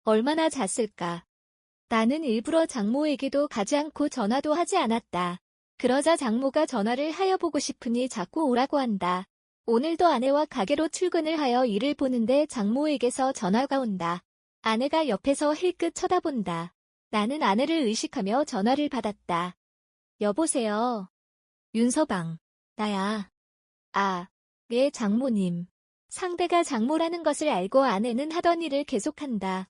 얼마나 잤을까? 나는 일부러 장모에게도 가지 않고 전화도 하지 않았다. 그러자 장모가 전화를 하여 보고 싶으니 자꾸 오라고 한다. 오늘도 아내와 가게로 출근을 하여 일을 보는데 장모에게서 전화가 온다. 아내가 옆에서 힐끗 쳐다본다. 나는 아내를 의식하며 전화를 받았다. 여보세요. 윤서방. 나야. 아, 예, 장모님. 상대가 장모라는 것을 알고 아내는 하던 일을 계속한다.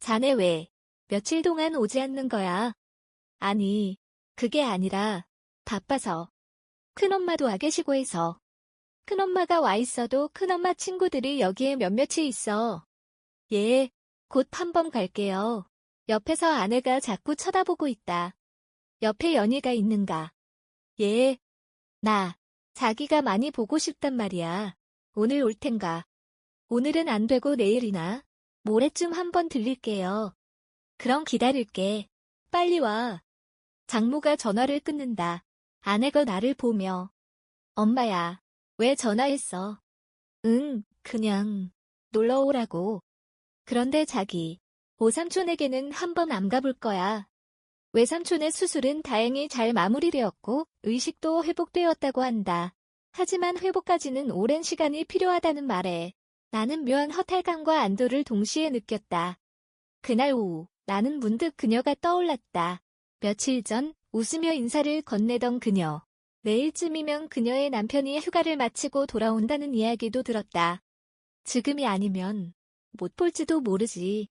자네 왜 며칠 동안 오지 않는 거야? 아니, 그게 아니라 바빠서. 큰엄마도 와 계시고 해서. 큰엄마가 와 있어도 큰엄마 친구들이 여기에 몇몇이 있어. 예, 곧 한번 갈게요. 옆에서 아내가 자꾸 쳐다보고 있다. 옆에 연희가 있는가? 예, 나 자기가 많이 보고 싶단 말이야. 오늘 올 텐가? 오늘은 안 되고 내일이나 모레쯤 한번 들릴게요. 그럼 기다릴게. 빨리 와. 장모가 전화를 끊는다. 아내가 나를 보며. 엄마야, 왜 전화했어? 응, 그냥 놀러 오라고. 그런데 자기, 오삼촌에게는 한번 안 가볼 거야. 외삼촌의 수술은 다행히 잘 마무리되었고 의식도 회복되었다고 한다. 하지만 회복까지는 오랜 시간이 필요하다는 말에 나는 묘한 허탈감과 안도를 동시에 느꼈다. 그날 오후 나는 문득 그녀가 떠올랐다. 며칠 전 웃으며 인사를 건네던 그녀. 내일쯤이면 그녀의 남편이 휴가를 마치고 돌아온다는 이야기도 들었다. 지금이 아니면 못 볼지도 모르지.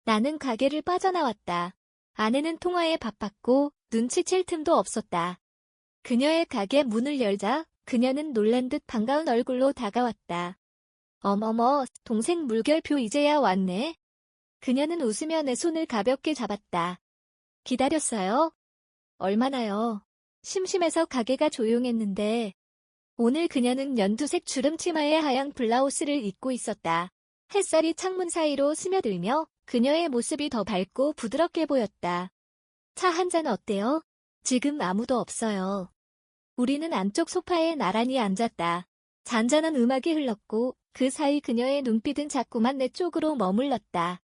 나는 가게를 빠져나왔다. 아내는 통화에 바빴고 눈치챌 틈도 없었다. 그녀의 가게 문을 열자 그녀는 놀란 듯 반가운 얼굴로 다가왔다. 어머머, 동생 물결표 이제야 왔네. 그녀는 웃으며 내 손을 가볍게 잡았다. 기다렸어요? 얼마나요? 심심해서 가게가 조용했는데. 오늘 그녀는 연두색 주름 치마에 하얀 블라우스를 입고 있었다. 햇살이 창문 사이로 스며들며 그녀의 모습이 더 밝고 부드럽게 보였다. 차 한 잔 어때요? 지금 아무도 없어요. 우리는 안쪽 소파에 나란히 앉았다. 잔잔한 음악이 흘렀고 그 사이 그녀의 눈빛은 자꾸만 내 쪽으로 머물렀다.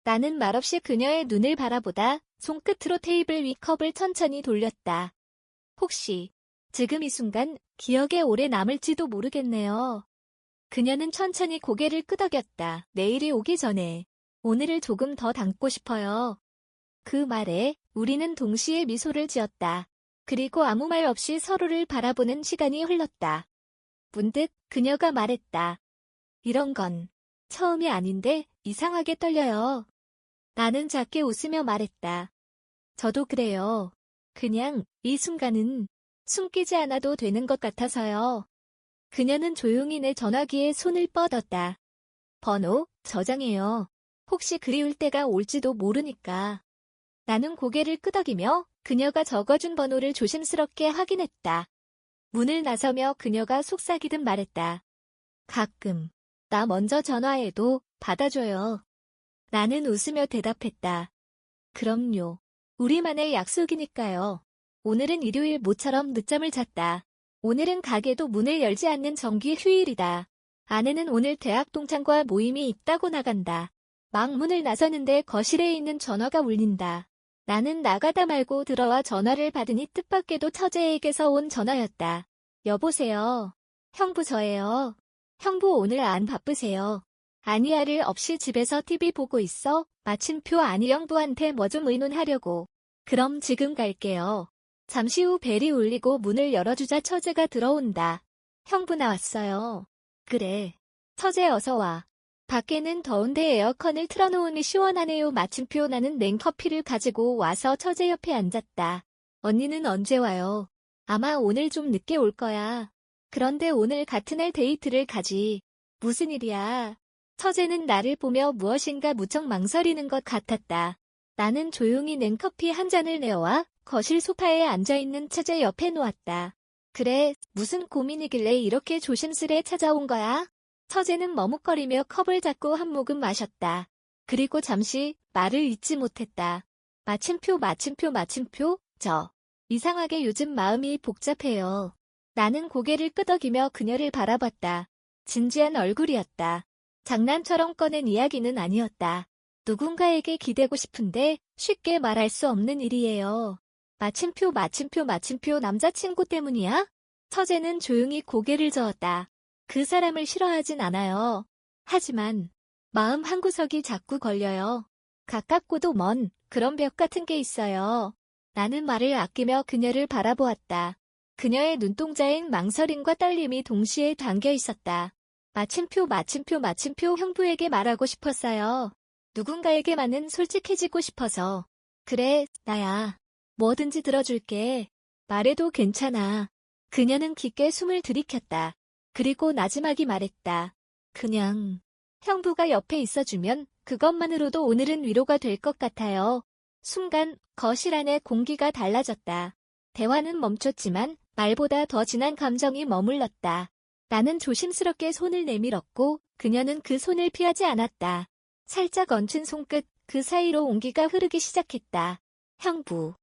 나는 말없이 그녀의 눈을 바라보다 손끝으로 테이블 위 컵을 천천히 돌렸다. 혹시 지금 이 순간 기억에 오래 남을지도 모르겠네요. 그녀는 천천히 고개를 끄덕였다. 내일이 오기 전에 오늘을 조금 더 담고 싶어요. 그 말에 우리는 동시에 미소를 지었다. 그리고 아무 말 없이 서로를 바라보는 시간이 흘렀다. 문득 그녀가 말했다. 이런 건 처음이 아닌데 이상하게 떨려요. 나는 작게 웃으며 말했다. 저도 그래요. 그냥 이 순간은 숨기지 않아도 되는 것 같아서요. 그녀는 조용히 내 전화기에 손을 뻗었다. 번호 저장해요. 혹시 그리울 때가 올지도 모르니까. 나는 고개를 끄덕이며 그녀가 적어준 번호를 조심스럽게 확인했다. 문을 나서며 그녀가 속삭이듯 말했다. 가끔 나 먼저 전화해도 받아줘요. 나는 웃으며 대답했다. 그럼요. 우리만의 약속이니까요. 오늘은 일요일 모처럼 늦잠을 잤다. 오늘은 가게도 문을 열지 않는 정기 휴일이다. 아내는 오늘 대학 동창과 모임이 있다고 나간다. 막 문을 나서는데 거실에 있는 전화가 울린다. 나는 나가다 말고 들어와 전화를 받으니 뜻밖에도 처제에게서 온 전화였다. 여보세요. 형부 저예요. 형부 오늘 안 바쁘세요? 아니야를 없이 집에서 TV 보고 있어. 마침표 아니 형부한테 뭐 좀 의논하려고. 그럼 지금 갈게요. 잠시 후 벨이 울리고 문을 열어주자 처제가 들어온다. 형부 나왔어요. 그래. 처제 어서 와. 밖에는 더운데 에어컨을 틀어놓으니 시원하네요. 마침표 나는 냉커피를 가지고 와서 처제 옆에 앉았다. 언니는 언제 와요? 아마 오늘 좀 늦게 올 거야. 그런데 오늘 같은 날 데이트를 가지. 무슨 일이야? 처제는 나를 보며 무엇인가 무척 망설이는 것 같았다. 나는 조용히 냉커피 한 잔을 내어와 거실 소파에 앉아있는 처제 옆에 놓았다. 그래, 무슨 고민이길래 이렇게 조심스레 찾아온 거야? 처제는 머뭇거리며 컵을 잡고 한 모금 마셨다. 그리고 잠시 말을 잇지 못했다. 마침표. 저. 이상하게 요즘 마음이 복잡해요. 나는 고개를 끄덕이며 그녀를 바라봤다. 진지한 얼굴이었다. 장난처럼 꺼낸 이야기는 아니었다. 누군가에게 기대고 싶은데 쉽게 말할 수 없는 일이에요. 마침표 남자친구 때문이야? 처제는 조용히 고개를 저었다. 그 사람을 싫어하진 않아요. 하지만 마음 한구석이 자꾸 걸려요. 가깝고도 먼 그런 벽 같은 게 있어요. 나는 말을 아끼며 그녀를 바라보았다. 그녀의 눈동자엔 망설임과 떨림이 동시에 담겨 있었다. 마침표 형부에게 말하고 싶었어요. 누군가에게만은 솔직해지고 싶어서. 그래, 나야. 뭐든지 들어줄게. 말해도 괜찮아. 그녀는 깊게 숨을 들이켰다. 그리고 나지막이 말했다. 그냥 형부가 옆에 있어주면 그것만으로도 오늘은 위로가 될 것 같아요. 순간 거실 안의 공기가 달라졌다. 대화는 멈췄지만 말보다 더 진한 감정이 머물렀다. 나는 조심스럽게 손을 내밀었고 그녀는 그 손을 피하지 않았다. 살짝 얹힌 손끝 그 사이로 온기가 흐르기 시작했다. 형부.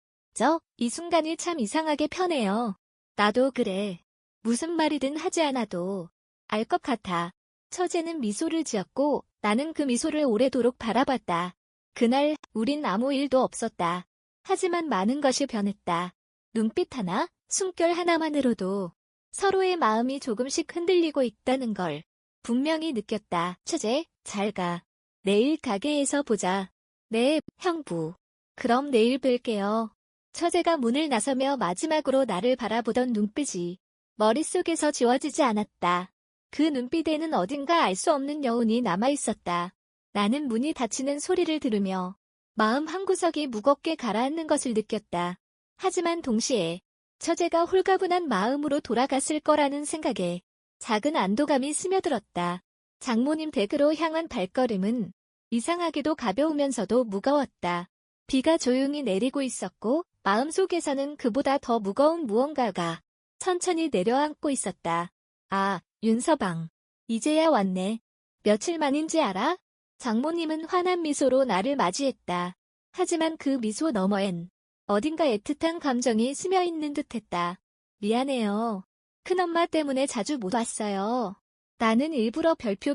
이 순간이 참 이상하게 편해요. 나도 그래. 무슨 말이든 하지 않아도 알 것 같아. 처제는 미소를 지었고 나는 그 미소를 오래도록 바라봤다. 그날 우린 아무 일도 없었다. 하지만 많은 것이 변했다. 눈빛 하나, 숨결 하나만으로도 서로의 마음이 조금씩 흔들리고 있다는 걸 분명히 느꼈다. 처제, 잘 가. 내일 가게에서 보자. 네, 형부. 그럼 내일 뵐게요. 처제가 문을 나서며 마지막으로 나를 바라보던 눈빛이 머릿속에서 지워지지 않았다. 그 눈빛에는 어딘가 알 수 없는 여운이 남아있었다. 나는 문이 닫히는 소리를 들으며 마음 한구석이 무겁게 가라앉는 것을 느꼈다. 하지만 동시에 처제가 홀가분한 마음으로 돌아갔을 거라는 생각에 작은 안도감이 스며들었다. 장모님 댁으로 향한 발걸음은 이상하게도 가벼우면서도 무거웠다. 비가 조용히 내리고 있었고 마음속에서는 그보다 더 무거운 무언가가 천천히 내려앉고 있었다. 아, 윤서방. 이제야 왔네. 며칠 만인지 알아? 장모님은 환한 미소로 나를 맞이했다. 하지만 그 미소 너머엔 어딘가 애틋한 감정이 스며있는 듯했다. 미안해요. 큰엄마 때문에 자주 못 왔어요. 나는 일부러 별표,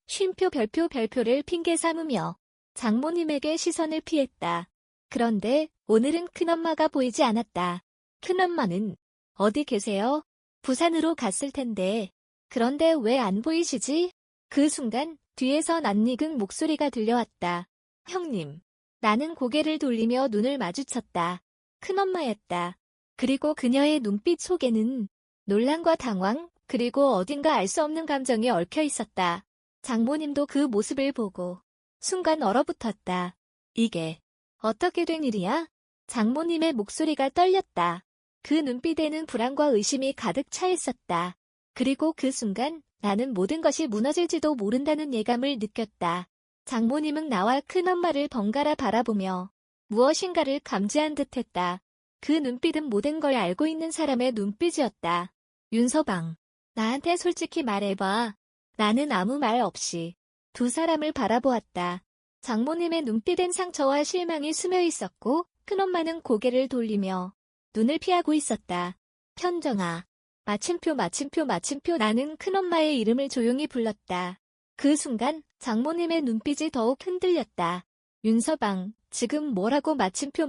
쉼표, 별표를 핑계 삼으며 장모님에게 시선을 피했다. 그런데 오늘은 큰엄마가 보이지 않았다. 큰엄마는 어디 계세요? 부산으로 갔을 텐데. 그런데 왜 안 보이시지? 그 순간 뒤에서 낯익은 목소리가 들려왔다. 형님. 나는 고개를 돌리며 눈을 마주쳤다. 큰엄마였다. 그리고 그녀의 눈빛 속에는 놀람과 당황, 그리고 어딘가 알 수 없는 감정이 얽혀 있었다. 장모님도 그 모습을 보고 순간 얼어붙었다. 이게 어떻게 된 일이야? 장모님의 목소리가 떨렸다. 그 눈빛에는 불안과 의심이 가득 차 있었다. 그리고 그 순간 나는 모든 것이 무너질지도 모른다는 예감을 느꼈다. 장모님은 나와 큰엄마를 번갈아 바라보며 무엇인가를 감지한 듯했다. 그 눈빛은 모든 걸 알고 있는 사람의 눈빛이었다. 윤서방, 나한테 솔직히 말해봐. 나는 아무 말 없이 두 사람을 바라보았다. 장모님의 눈빛엔 상처와 실망이 스며 있었고 큰엄마는 고개를 돌리며 눈을 피하고 있었다. 현정아. 마침표 나는 큰엄마의 이름을 조용히 불렀다. 그 순간 장모님의 눈빛이 더욱 흔들렸다. 윤서방, 지금 뭐라고 마침표.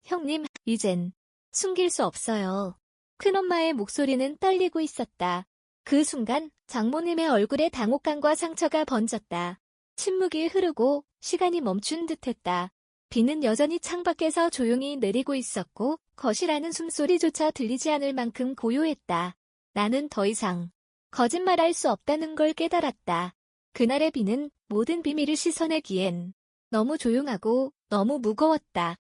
형님, 이젠 숨길 수 없어요. 큰엄마의 목소리는 떨리고 있었다. 그 순간 장모님의 얼굴에 당혹감과 상처가 번졌다. 침묵이 흐르고 시간이 멈춘 듯했다. 비는 여전히 창밖에서 조용히 내리고 있었고 거실 안은 숨소리조차 들리지 않을 만큼 고요했다. 나는 더 이상 거짓말할 수 없다는 걸 깨달았다. 그날의 비는 모든 비밀을 씻어내기엔 너무 조용하고 너무 무거웠다.